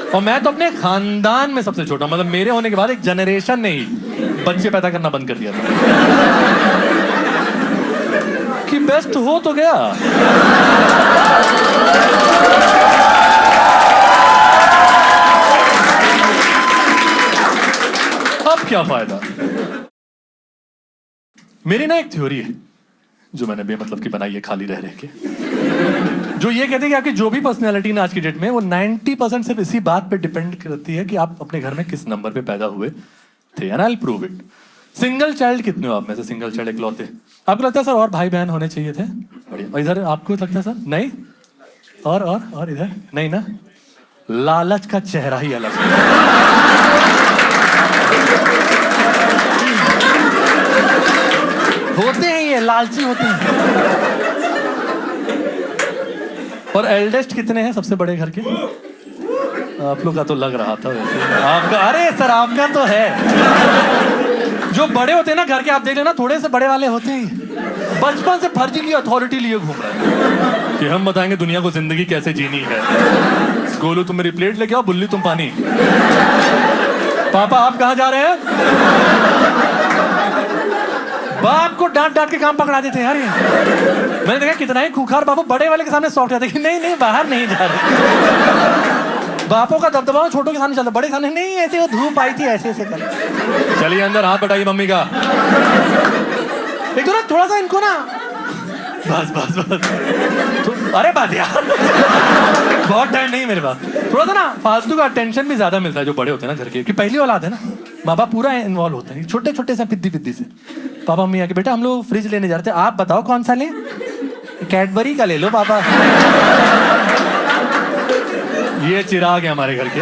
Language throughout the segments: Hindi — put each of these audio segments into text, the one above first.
और मैं तो अपने खानदान में सबसे छोटा, मतलब मेरे होने के बाद एक जनरेशन ने ही बच्चे पैदा करना बंद कर दिया था कि बेस्ट हो तो गया। अब क्या फायदा। मेरी ना एक थ्योरी है जो मैंने बेमतलब की बनाई है खाली रह रह के, जो ये कहते हैं कि आपकी जो भी पर्सनैलिटी ना आज की डेट में वो 90% सिर्फ इसी बात पे डिपेंड करती है कि आप अपने घर में किस नंबर पे पैदा हुए थे। And I will prove it. Single child कितने हो आप में से? सिंगल चाइल्ड इकलौते। आपको लगता है सर और भाई बहन होने चाहिए थे? बढ़िया। और इधर आपको लगता है सर नहीं? और इधर नहीं ना? लालच का चेहरा ही अलग है। होते हैं ये लालची होते हैं। और एल्डेस्ट कितने हैं सबसे बड़े घर के? आप लोग का तो लग रहा था वैसे आपका। अरे सर आपका तो है। जो बड़े होते हैं ना घर के, आप देख लेना थोड़े से बड़े वाले होते हैं बचपन से फर्जी की अथॉरिटी लिए घूम रहे हैं कि हम बताएंगे दुनिया को जिंदगी कैसे जीनी है। गोलू तुम मेरी प्लेट लेके आओ, बुल्ली तुम पानी। पापा आप कहाँ जा रहे हैं? बाप को डांट डांट के काम पकड़ा देते हैं यार। मैंने देखा कितना ही खूंखार बापू बड़े वाले के सामने सॉफ्ट जाते कि नहीं बाहर नहीं जा रहे। बापों का दबदबा छोटों के सामने चलता, बड़े सामने नहीं ऐसे वो धूप आई थी ऐसे कर। चलिए अंदर हाथ बटाइए मम्मी का। एक तो ना थोड़ा सा इनको ना बस तो, अरे बस यार बहुत टाइम नहीं मेरे पास। थोड़ा सा ना फालतू का अटेंशन भी ज्यादा मिलता है जो बड़े होते हैं ना घर के, कि पहली औलाद है ना, माँ बाप पूरा इन्वॉल्व होते हैं छोटे छोटे से फिद्दी से। पापा मम्मी आके बेटा हम लोग फ्रिज लेने जा रहे थे, आप बताओ कौन सा लें? कैडबरी का ले लो पापा। ये चिराग है हमारे घर के।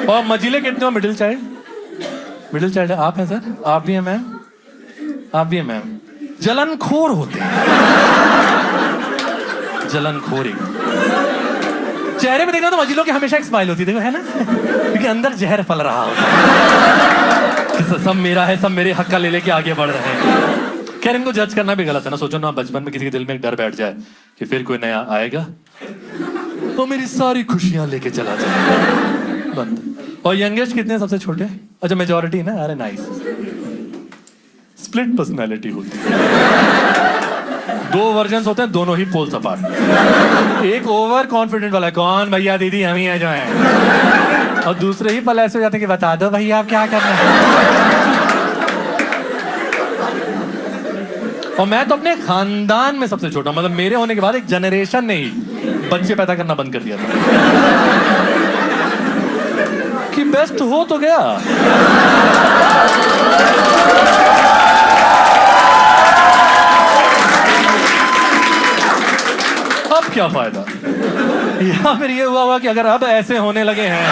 और मजीले कितने हो? मिडिल चाइल्ड है आप हैं सर? आप भी हैं मैम? आप भी हैं मैम? जलनखोर होते हैं। जलनखोरी चेहरे पे देखना तो मजीलों की हमेशा एक स्माइल होती है, देखो है ना, क्योंकि अंदर जहर फल रहा होता है। सब मेरा है, सब मेरे हक का ले लेके आगे बढ़ रहे हैं। खैर इनको जज करना भी गलत है ना। सोचो ना बचपन में किसी के दिल में एक डर बैठ जाए कि फिर कोई नया आएगा तो मेरी सारी खुशियां लेके चला जाए। बंद। और यंगेस्ट कितने सबसे छोटे? अच्छा मेजॉरिटी ना। अरे नाइस। स्प्लिट पर्सनैलिटी होती है। दो वर्जन्स होते हैं, दोनों ही पोल्स अपार्ट। एक ओवर कॉन्फिडेंट वाला है, कौन भैया दीदी हम ही है जो है, और दूसरे ही पल ऐसे हो जाते हैं कि बता दो भैया आप क्या करना है। और मैं तो अपने खानदान में सबसे छोटा, मतलब मेरे होने के बाद एक जनरेशन ने ही बच्चे पैदा करना बंद कर दिया था कि बेस्ट हो तो गया। अब क्या फायदा। या फिर ये हुआ कि अगर अब ऐसे होने लगे हैं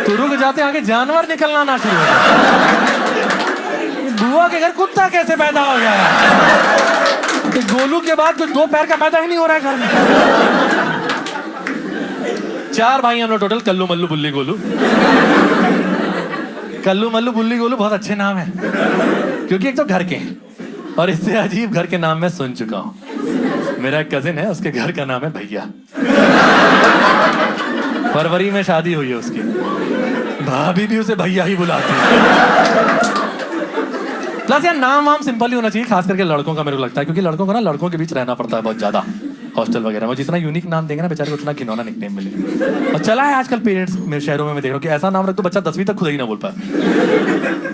तो रुक जाते आगे जानवर निकलना ना शुरू हो जाए। बुआ के घर कुत्ता कैसे पैदा हो गया? तो गोलू के बाद कुछ दो पैर का पैदा ही नहीं हो रहा है घर में। 4 भाई हम लोग टोटल, कल्लू मल्लू बुल्ली गोलू। कल्लू मल्लू बुल्ली गोलू बहुत अच्छे नाम है क्योंकि एक तो घर के, और इससे अजीब घर के नाम मैं सुन चुका हूं। मेरा एक कजिन है, उसके घर का नाम है भैया। फरवरी में शादी हुई है उसकी, भाभी भी उसे भैया ही बुलाती है। प्लस यार नाम वाम सिंपल ही होना चाहिए, खास करके लड़कों का मेरे को लगता है, क्योंकि लड़कों को ना लड़कों के बीच रहना पड़ता है बहुत ज्यादा हॉस्टल वगैरह में। जितना यूनिक नाम देंगे ना बेचारे को उतना घिनौना निकनेम मिले। और चला है आजकल पेरेंट्स मेरे शहरों में मैं देख रहा हूँ कि ऐसा नाम रख तो बच्चा 10वीं तक खुद ही ना बोल पाए।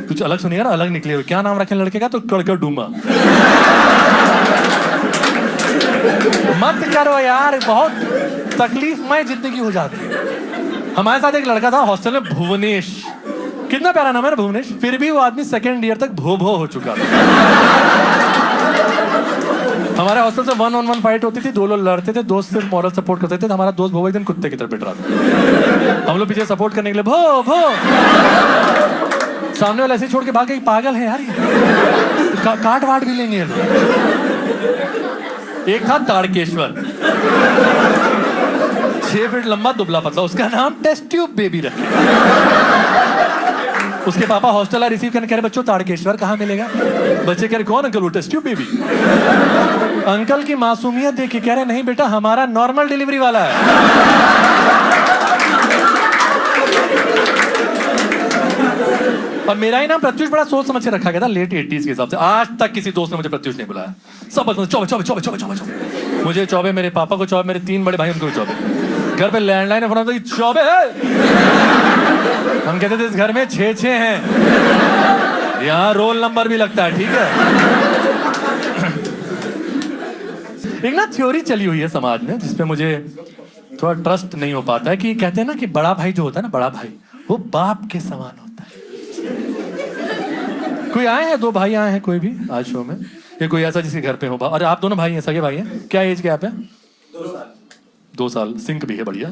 कुछ अलग सुनिएगा ना, अलग निकले। क्या नाम रखें लड़के का? तो कड़कर डूमा। मत करो यार, बहुत तकलीफमय जिंदगी हो जाती है। हमारे साथ एक लड़का था हॉस्टल में, भुवनेश। कितना प्यारा नाम है ना भुवनेश। फिर भी वो आदमी 2nd ईयर तक भो हो चुका था। हमारे हॉस्टल से 1-on-1 फाइट होती थी, 2 लोग लड़ते थे, दोस्त सिर्फ मॉरल सपोर्ट करते थे। हमारा दोस्त भो एक दिन कुत्ते की तरह पिट रहा था, हम लोग पीछे सपोर्ट करने के लिए भो। सामने वाला ऐसे छोड़ के भाग गई, पागल है यार ये। काट वाट भी लेंगे। एक था ताड़केश्वर, 6 फीट लंबा दुबला पतला, उसका नाम टेस्ट ट्यूब बेबी रखे। उसके पापा हॉस्टल रिसीव करने कह रहे बच्चों ताड़केश्वर कहाँ मिलेगा? बच्चे कह रहे कौन अंकल? वो टेस्ट ट्यूब बेबी। अंकल की मासूमियत देख के कह रहे नहीं बेटा हमारा नॉर्मल डिलीवरी वाला है। और मेरा ही नाम प्रत्युष बड़ा सोच समझ के रखा गया था लेट 80s के हिसाब से। आज तक किसी दोस्त ने मुझे प्रत्युष नहीं बुलाया। सब बस चौबे चौबे चौबे चौबे चौबे चौबे, मुझे चौबे, मेरे पापा को चौबे, मेरे 3 बड़े भाई उनको भी चौबे। घर पे लैंडलाइन फोन आता चौबे है। हम कहते थे इस घर में 6 हैं, यहाँ रोल नंबर भी लगता है, ठीक है। एक ना थ्योरी चली हुई है समाज में जिसपे मुझे थोड़ा ट्रस्ट नहीं हो पाता है कि कहते हैं ना कि बड़ा भाई जो होता है ना, बड़ा भाई वो बाप के समान होता है। कोई आए हैं, 2 भाई आए हैं कोई भी आज शो में, या कोई ऐसा जिसके घर पे हो? और आप दोनों भाई हैं, सगे भाई हैं? क्या एज गैप है? 2 साल। सिंक भी है बढ़िया।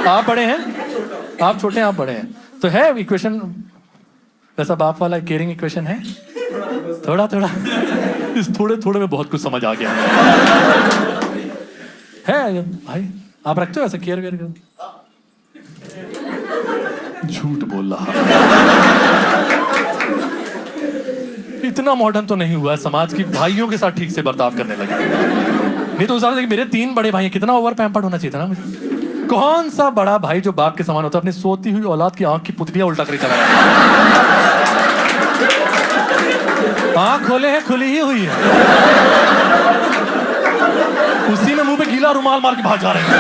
आप बड़े हैं, आप छोटे हैं, आप बड़े हैं, तो है इक्वेशन वैसा बाप वाला केयरिंग इक्वेशन है? थोड़ा थोड़ा इस थोड़े थोड़े में बहुत कुछ समझ आ गया है भाई। आप रखते हो ऐसा केयर वेयर कर? झूठ बोल रहा। इतना मॉडर्न तो नहीं हुआ है समाज की भाइयों के साथ ठीक से बर्ताव करने लगे। नहीं तो उस हिसाब से मेरे 3 बड़े भाई हैं, कितना ओवर पैम्पर्ड होना चाहिए था ना मुझे। कौन सा बड़ा भाई जो बाप के समान होता है अपनी सोती हुई औलाद की आंख की पुतलियां उल्टा करके चला रहा है। आंख खोले हैं, खुली ही हुई है, उसी में मुंह पे गीला रुमाल मार के भाग जा रहे हैं,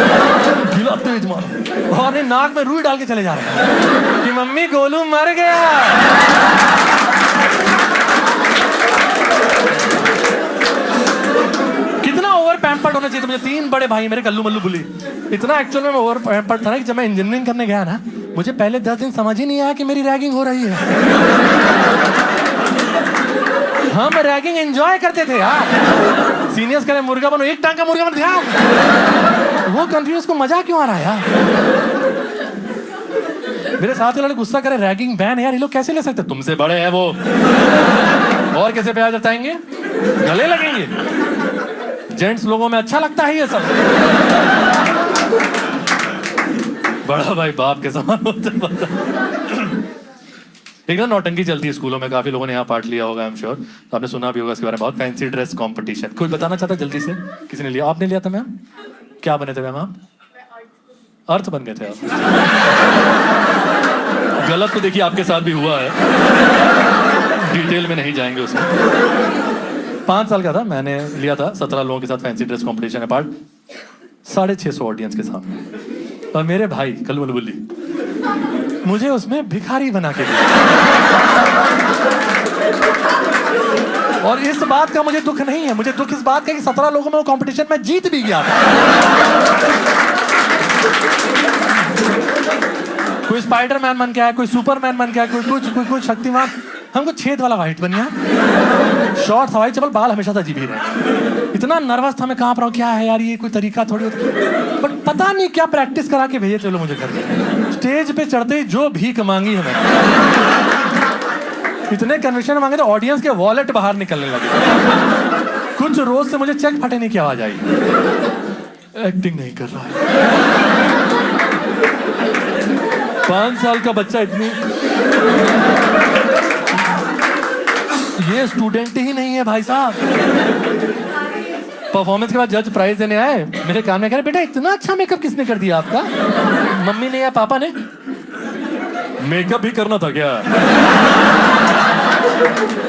गीला तेज मार, और नाक में रुई डाल के चले जा रहे हैं कि मम्मी गोलू मर गया। कितना ओवर पैम्पर्ड होना चाहिए था मुझे। 3 बड़े भाई मेरे, कल्लू मल्लू बुली। इतना एक्चुअल में ओवर पैम्पर्ड था ना कि जब मैं इंजीनियरिंग करने गया ना, मुझे पहले 10 दिन समझ ही नहीं आया कि मेरी रैगिंग हो रही है। हम रैगिंग एंजॉय करते थे यार। सीनियर्स कह रहे मुर्गा बनो, एक टांग का मुर्गा बन गया, वो कंफ्यूज को मजा क्यों आ रहा है यार। मेरे साथ के लड़के गुस्सा करे रैगिंग बैन है यार, ये लोग कैसे ले सकते? तुमसे बड़े हैं वो, और कैसे प्यार जताएंगे, गले लगेंगे। जेंट्स लोगों में अच्छा लगता है ये सब। बड़ा भाई बाप के समान होता है। एक ना नौटंकी चलती है स्कूलों में, काफी लोगों ने यहाँ पार्ट लिया होगा, आई एम श्योर। तो आपने सुना भी होगा इसके बारे में, बहुत फैंसी ड्रेस कंपटीशन। कोई बताना चाहता जल्दी से? किसी ने लिया? आपने लिया था मैम? क्या बने थे मैम आप? अर्थ बन गए थे आप? गलत तो देखिए आपके साथ भी हुआ है, डिटेल में नहीं जाएंगे उसमें। 5 साल का था, मैंने लिया था 17 लोगों के साथ फैंसी ड्रेस कंपटीशन है पार्ट, 650 ऑडियंस के सामने। और मेरे भाई कल्लू मल्लू बुल्ली मुझे उसमें भिखारी बना के दिया। और इस बात का मुझे दुख नहीं है, मुझे दुख इस बात का कि 17 लोगों में वो कंपटीशन में जीत भी गया था। कोई स्पाइडरमैन बन के आया, कोई सुपरमैन बन के आया, कोई कुछ शक्तिमान। हमको छेद वाला वाइट बनिया, शॉर्ट हवाई चप्पल, बाल हमेशा तो अजीब ही रहे। इतना नर्वस था मैं, कहाँ पर हूँ, क्या है यार ये, कोई तरीका थोड़ी होता। बट पता नहीं क्या प्रैक्टिस करा के भेजे चलो मुझे घर पे। स्टेज पे चढ़ते ही जो भीख मांगी हमें, इतने कन्विक्शन मांगे तो ऑडियंस के वॉलेट बाहर निकलने लगे। कुछ रोज से मुझे चेक फटने की आवाज आई। एक्टिंग नहीं कर रहा है। 5 साल का बच्चा इतनी, ये स्टूडेंट ही नहीं है भाई साहब। परफॉर्मेंस के बाद जज प्राइज देने आए, मेरे कान में कह रहे बेटा इतना अच्छा मेकअप किसने कर दिया आपका? मम्मी ने या पापा ने? मेकअप भी करना था क्या?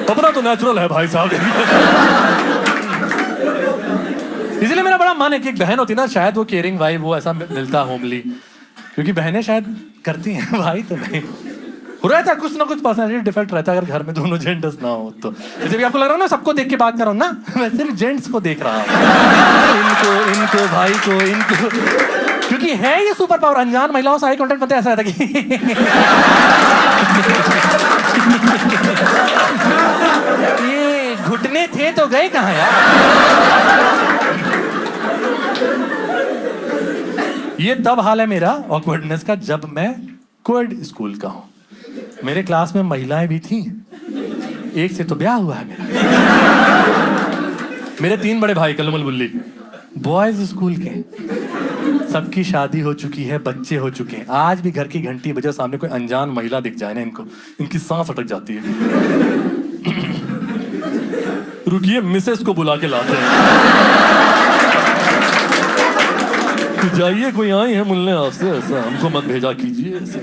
अपना तो नेचुरल है भाई साहब। इसलिए मेरा बड़ा मन है कि एक बहन होती ना, शायद वो केयरिंग भाई वो ऐसा मिलता होमली, क्योंकि बहनें शायद करती हैं, भाई तो नहीं। रहता कुछ ना कुछ पर्सनैलिटी डिफेक्ट रहता है अगर घर में दोनों जेंडर्स ना हो तो। जैसे भी आपको लग रहा है ना सबको देख के बात कर रहा हूँ ना, वैसे भी जेंट्स को देख रहा हूँ, इनको भाई को, इनको, क्योंकि है ये सुपर पावर। अनजान महिलाओं से आई कॉन्टेक्ट बनते ऐसा रहता कि ये घुटने थे तो गए कहाँ यार। ये तब हाल है मेरा ऑकवर्डनेस का जब मैं कोएड स्कूल का हूँ। मेरे क्लास में महिलाएं भी थी, एक से तो ब्याह हुआ है मेरा। मेरे 3 बड़े भाई कल्लू मल्लू बुल्ली, बॉयज स्कूल के, सबकी शादी हो चुकी है, बच्चे हो चुके हैं। आज भी घर की घंटी बजे सामने कोई अनजान महिला दिख जाए ना, इनको इनकी सांस अटक जाती है। रुकिए मिसेस को बुला के लाते हैं। तो जाइए कोई आई है मिलने आपसे, ऐसा हमको मत भेजा कीजिए ऐसे।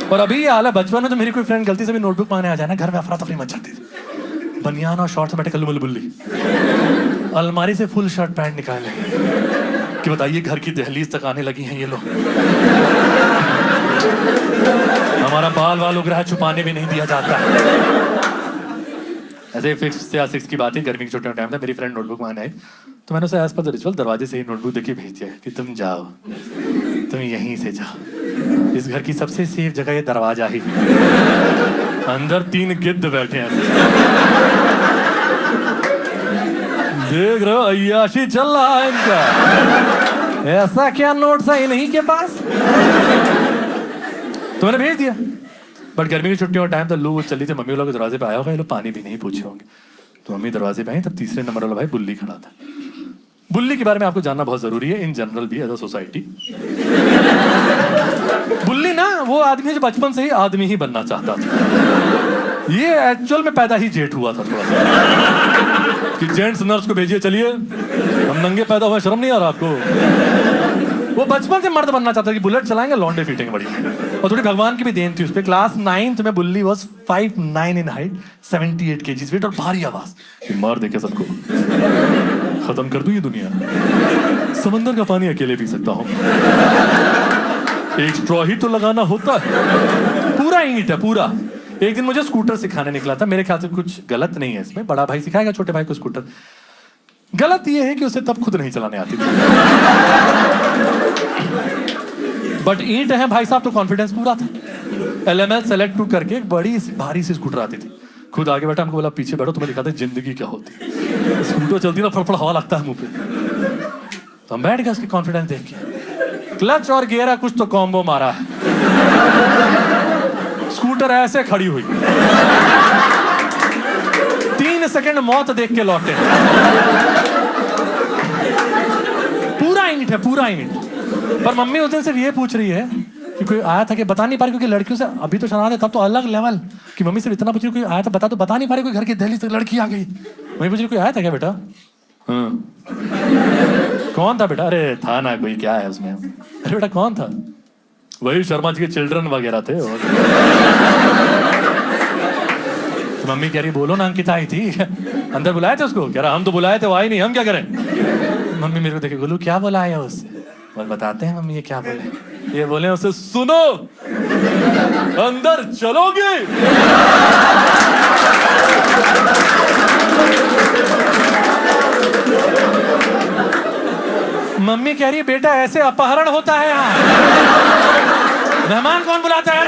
और अभी ये हाल है, बचपन में तो मेरी कोई फ्रेंड गलती से भी नोटबुक मांगने आ जाए ना, घर में अफरा तफरी मच जाती थी। बनियान और शॉर्ट्स में बैठे कल्लू मल्लू बुल्ली, अलमारी से फुल शर्ट पैंट निकाले कि बताइए घर की दहलीज तक आने लगी हैं ये लोग। हमारा बाल वाल उग रहा है, छुपाने भी नहीं दिया जाता। ऐसे 5th या 6th की बात है, गर्मी की छुट्टियों का टाइम था, मेरी फ्रेंड नोटबुक मांगने आई, तो मैंने उसे एज पर द रिचुअल दरवाजे से ही नोटबुक देके भेज दिया कि तुम जाओ, तुम यहीं से जाओ, इस घर की सबसे सेफ जगह ये दरवाजा ही, अंदर 3 गिद्ध बैठे हैं। देख रहे हो अय्याशी चल रहा है इनका, ऐसा क्या नोट्स है इन्हीं के पास। तो मैंने भेज दिया, बट गर्मी की छुट्टियों का टाइम था, लू चली थी, मम्मी लोग दरवाजे पे आया होगा, ये लोग पानी भी नहीं पूछे होंगे, तो मम्मी दरवाजे पे आई, तब तीसरे नंबर वाला भाई बुल्ली खड़ा था। बुल्ली के बारे में आपको जानना बहुत जरूरी है, इन जनरल भी एज अ सोसाइटी। बुल्ली ना वो आदमी जो बचपन से ही आदमी ही बनना चाहता था। ये एक्चुअल में पैदा ही जेठ हुआ था थोड़ा सा, कि जेंट्स नर्स को भेजिए, चलिए हम नंगे पैदा हुए, शर्म नहीं आ रहा आपको। वो बचपन से मर्द बनना चाहता था कि बुलेट चलाएंगे, लॉन्डे फिटेंगे बड़ी। और थोड़ी भगवान की भी देन थी उस पर। क्लास 9th में bully was 5'9" in height, 78 kg weight और भारी आवाज कि मार देखे सबको, खत्म कर दूं ये दुनिया, समंदर का पानी अकेले पी सकता हूँ, एक स्ट्रॉ ही तो लगाना होता है, पूरा ईंट है पूरा। एक दिन मुझे स्कूटर सिखाने निकला था, मेरे ख्याल से कुछ गलत नहीं है इसमें, बड़ा भाई सिखाएगा छोटे भाई को स्कूटर। गलत ये है कि उसे तब खुद नहीं चलाने आती थी, बट ईंट है भाई साहब तो कॉन्फिडेंस पूरा था। LML सेलेक्ट 2 करके एक बड़ी भारी सी स्कूटर आती थी, खुद आगे बैठा, हमको बोला पीछे बैठो, तुम्हें दिखाते जिंदगी क्या होती है। स्कूटर चलती ना, फड़फड़ हवा लगता है मुंह पे, तो हम बैठ गए उसकी कॉन्फिडेंस देख के। क्लच और गियर कुछ तो कॉम्बो मारा है, स्कूटर ऐसे खड़ी हुई, 3 सेकंड मौत देख के लौटे। पूरा ईंट है पूरा ईंट। पर मम्मी उस दिन सिर्फ ये पूछ रही है कि कोई आया था कि बता नहीं पा रही, क्योंकि लड़कियों से अभी तो शरारत है, तब तो अलग लेवल कि मम्मी सिर्फ इतना पूछ रही, कोई आया था बता, तो बता नहीं पा रही, कोई घर की दहलीज तक लड़की आ गई। मम्मी पूछ रही कोई आया था क्या बेटा? हाँ। कौन था बेटा? अरे था ना कोई, क्या है उसमें? अरे बेटा कौन था? वही शर्मा जी के चिल्ड्रन वगैरह थे। और तो मम्मी कह रही बोलो ना, अंकिता आई थी, अंदर बुलाए थे उसको? कह रहा हम तो बुलाए थे, वो आई नहीं, हम क्या करें? मम्मी मेरे को देखे, गोलू क्या बोला है उससे? और बताते हैं मम्मी ये क्या बोले। ये बोले उसे सुनो, अंदर चलोगे? मम्मी कह रही बेटा ऐसे अपहरण होता है यहाँ, मेहमान कौन बुलाता है?